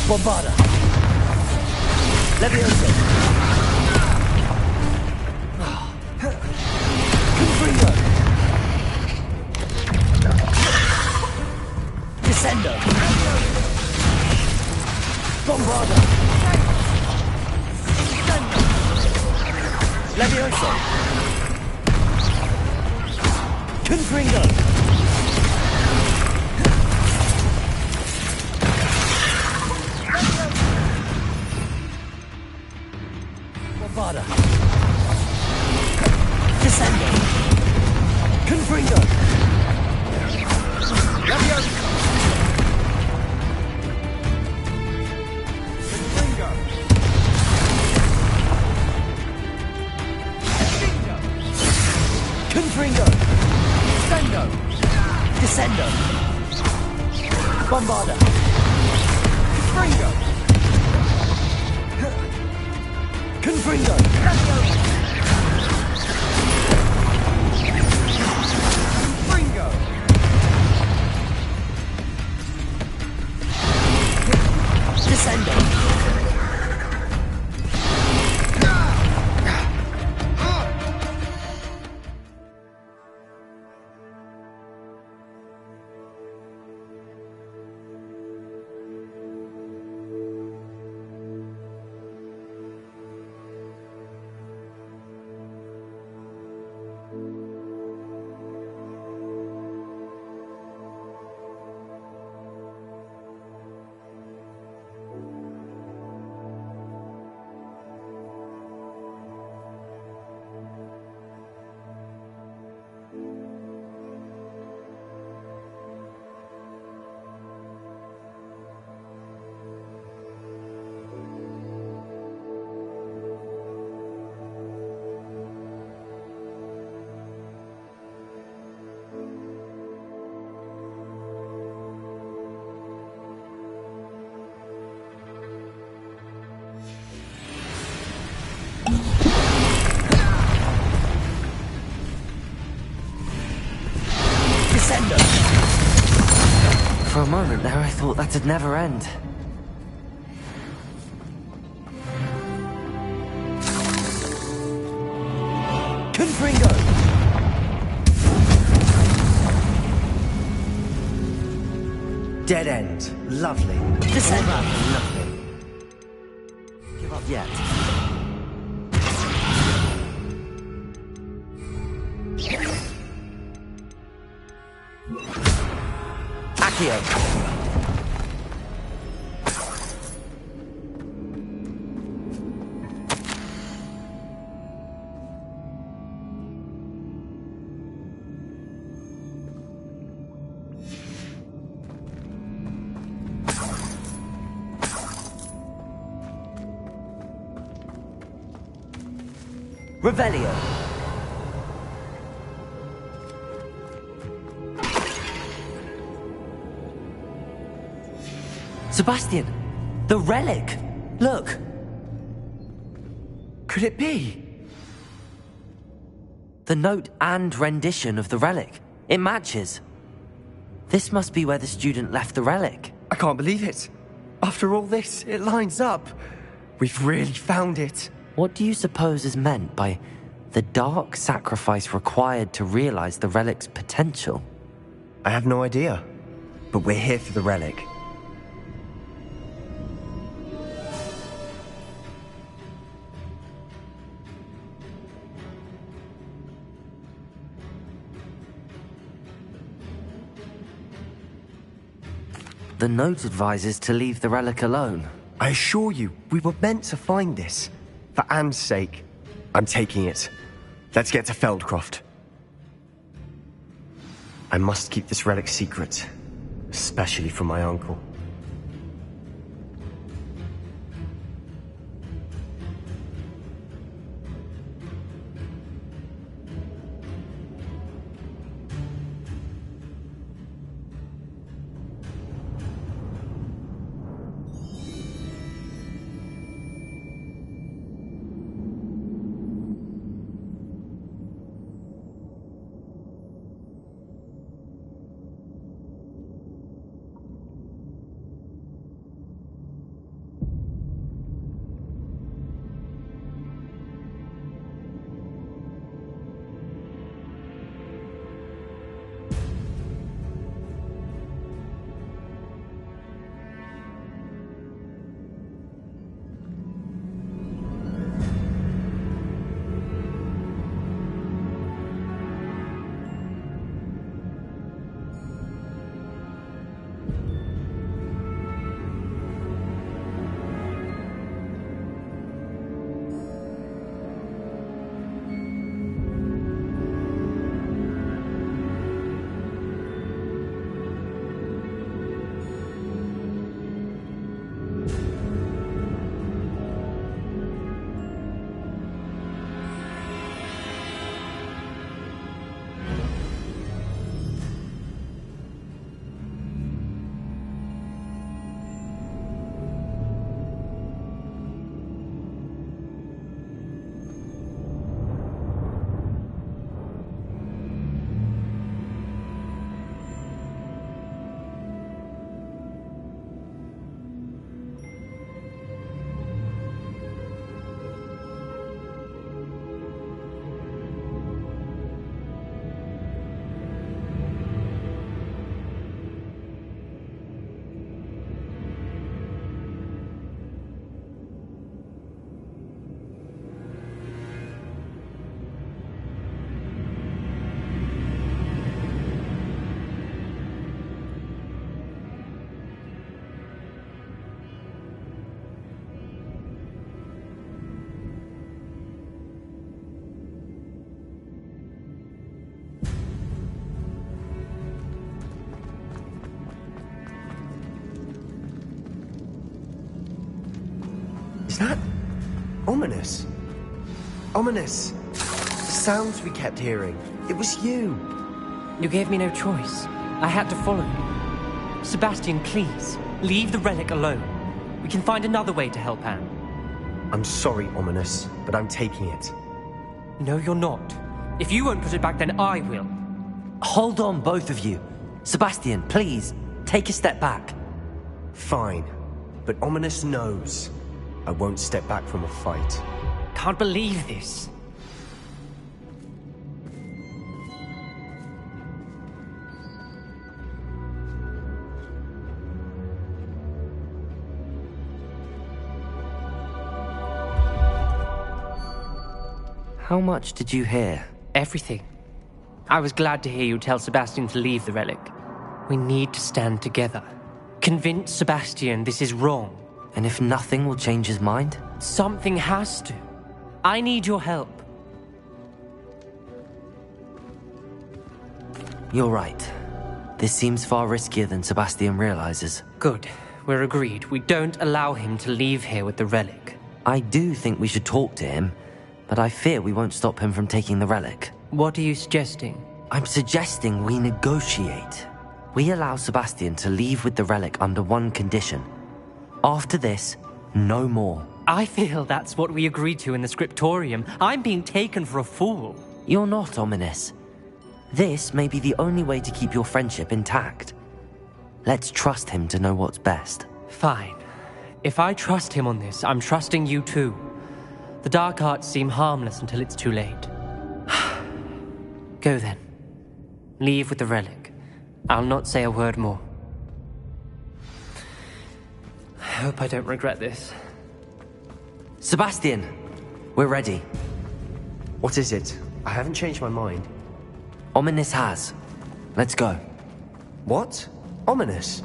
Bombarda. Levioso. Confringo. Descendo. Bombarda. Levioso. Confringo. Bombarda. Descendo. Confringo. Levioso. Confringo. Descendo. Descendo. Bombarda. Confringo. Confringo. Confringo. Descendo. For a moment there, I thought that'd never end. Confringo. Dead end. Lovely. Descendo. All that for nothing. Give up yet. Accio. Revelio. Sebastian! The relic! Look! Could it be? The note and rendition of the relic. It matches. This must be where the student left the relic. I can't believe it. After all this, it lines up. We've really found it. What do you suppose is meant by the dark sacrifice required to realize the relic's potential? I have no idea. But we're here for the relic. The note advises to leave the relic alone. I assure you, we were meant to find this. For Anne's sake. I'm taking it. Let's get to Feldcroft. I must keep this relic secret. Especially from my uncle. Is that ominous? Ominous! The sounds we kept hearing. It was you. You gave me no choice. I had to follow you. Sebastian, please, leave the relic alone. We can find another way to help Anne. I'm sorry, Ominous, but I'm taking it. No, you're not. If you won't put it back, then I will. Hold on, both of you. Sebastian, please, take a step back. Fine, but Ominous knows I won't step back from a fight. Can't believe this. How much did you hear? Everything. I was glad to hear you tell Sebastian to leave the relic. We need to stand together. Convince Sebastian this is wrong. And if nothing will change his mind? Something has to. I need your help. You're right. This seems far riskier than Sebastian realizes. Good. We're agreed. We don't allow him to leave here with the relic. I do think we should talk to him, but I fear we won't stop him from taking the relic. What are you suggesting? I'm suggesting we negotiate. We allow Sebastian to leave with the relic under one condition. After this, no more. I feel that's what we agreed to in the scriptorium. I'm being taken for a fool. You're not, Ominous. This may be the only way to keep your friendship intact. Let's trust him to know what's best. Fine. If I trust him on this, I'm trusting you too. The dark arts seem harmless until it's too late. Go then. Leave with the relic. I'll not say a word more. I hope I don't regret this. Sebastian, we're ready. What is it? I haven't changed my mind. Ominous has. Let's go. What? Ominous?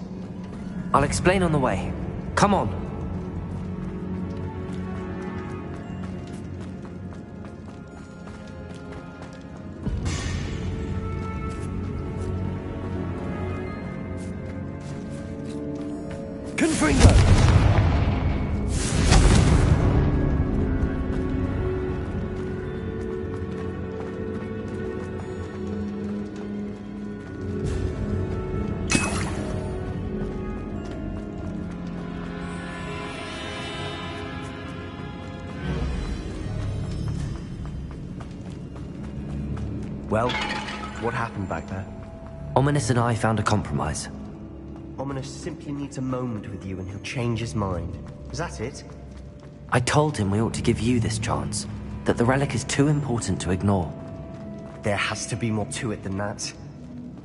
I'll explain on the way. Come on. Confringo! Well, what happened back there? Ominous and I found a compromise. Ominous simply needs a moment with you and he'll change his mind. Is that it? I told him we ought to give you this chance, that the relic is too important to ignore. There has to be more to it than that.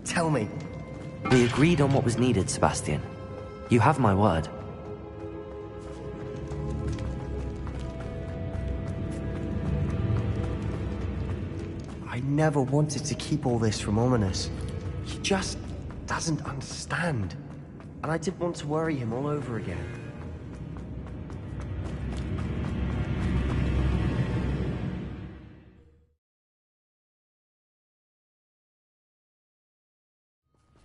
Tell me. We agreed on what was needed, Sebastian. You have my word. I never wanted to keep all this from Ominous. He just doesn't understand. And I didn't want to worry him all over again.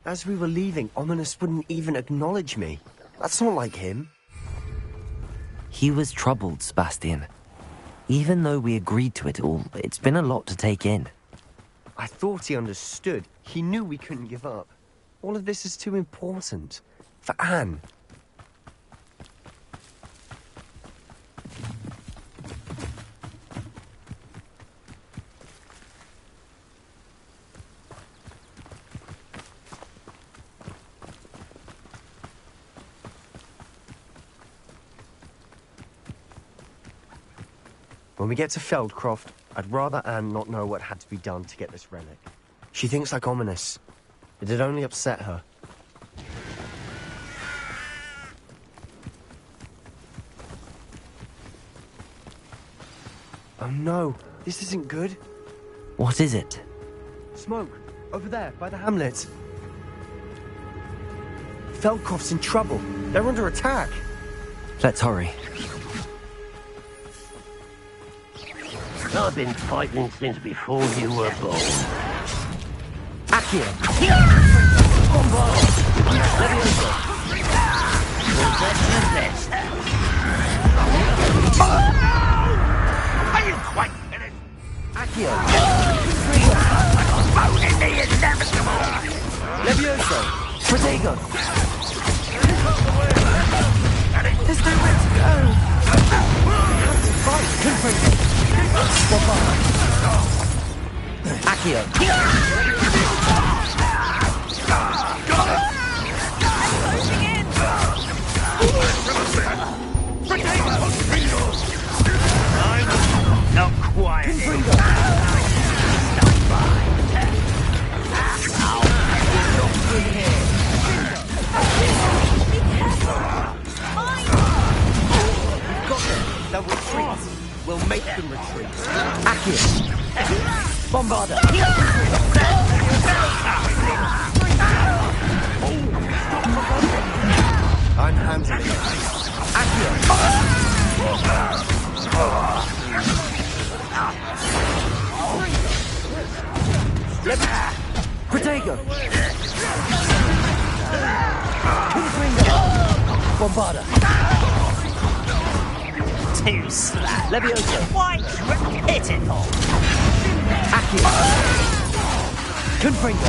As we were leaving, Ominous wouldn't even acknowledge me. That's not like him. He was troubled, Sebastian. Even though we agreed to it all, it's been a lot to take in. I thought he understood. He knew we couldn't give up. All of this is too important. For Anne. When we get to Feldcroft, I'd rather Anne not know what had to be done to get this relic. She thinks like Ominous. It'd only upset her. Oh no, this isn't good. What is it? Smoke, over there, by the hamlet. Feldcroft's in trouble. They're under attack. Let's hurry. I've been fighting since before you were born. Accio! Combo! Levioso! Protect your best. Are you quite finished? Accio. Voting the inevitable! Levioso. Protego. There's nowhere to go. Right, Confringo. Bombada. Accio. Closing in. Not quiet. They'll retreat. We'll make them retreat. Accio. Bombada. I'm handling it. Accio. Protego. Confringo. Bombada. Too slack. Levioso. Quite pitiful. Accio. Confringo.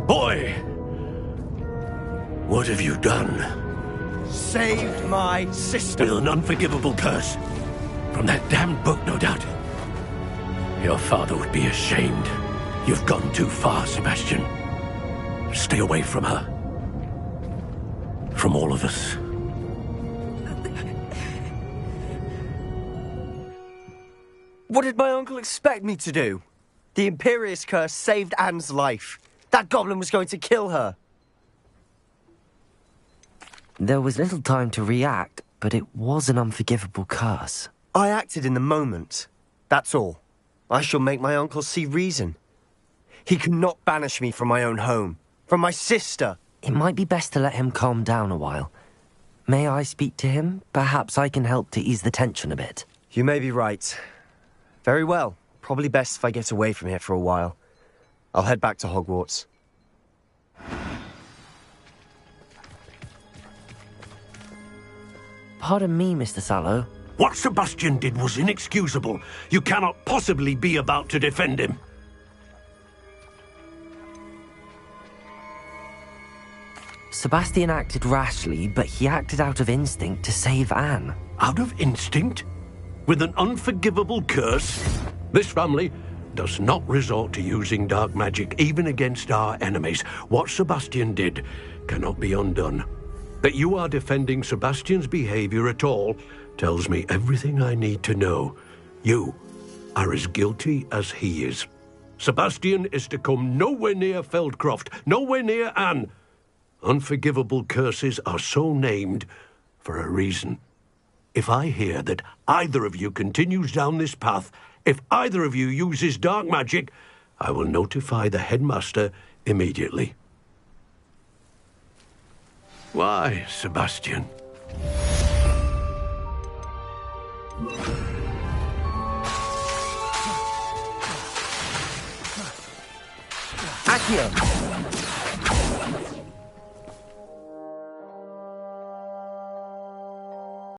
Boy! What have you done? Saved my sister. With an unforgivable curse. From that damned book, no doubt. Your father would be ashamed. You've gone too far, Sebastian. Stay away from her. From all of us. What did my uncle expect me to do? The Imperious curse saved Anne's life. That goblin was going to kill her. There was little time to react, but it was an unforgivable curse. I acted in the moment. That's all. I shall make my uncle see reason. He cannot banish me from my own home, from my sister. It might be best to let him calm down a while. May I speak to him? Perhaps I can help to ease the tension a bit. You may be right. Very well. Probably best if I get away from here for a while. I'll head back to Hogwarts. Pardon me, Mr. Sallow. What Sebastian did was inexcusable. You cannot possibly be about to defend him. Sebastian acted rashly, but he acted out of instinct to save Anne. Out of instinct? With an unforgivable curse? This family does not resort to using dark magic even against our enemies. What Sebastian did cannot be undone. That you are defending Sebastian's behavior at all tells me everything I need to know. You are as guilty as he is. Sebastian is to come nowhere near Feldcroft, nowhere near Anne. Unforgivable curses are so named for a reason. If I hear that either of you continues down this path, if either of you uses dark magic, I will notify the headmaster immediately. Why, Sebastian? Accio.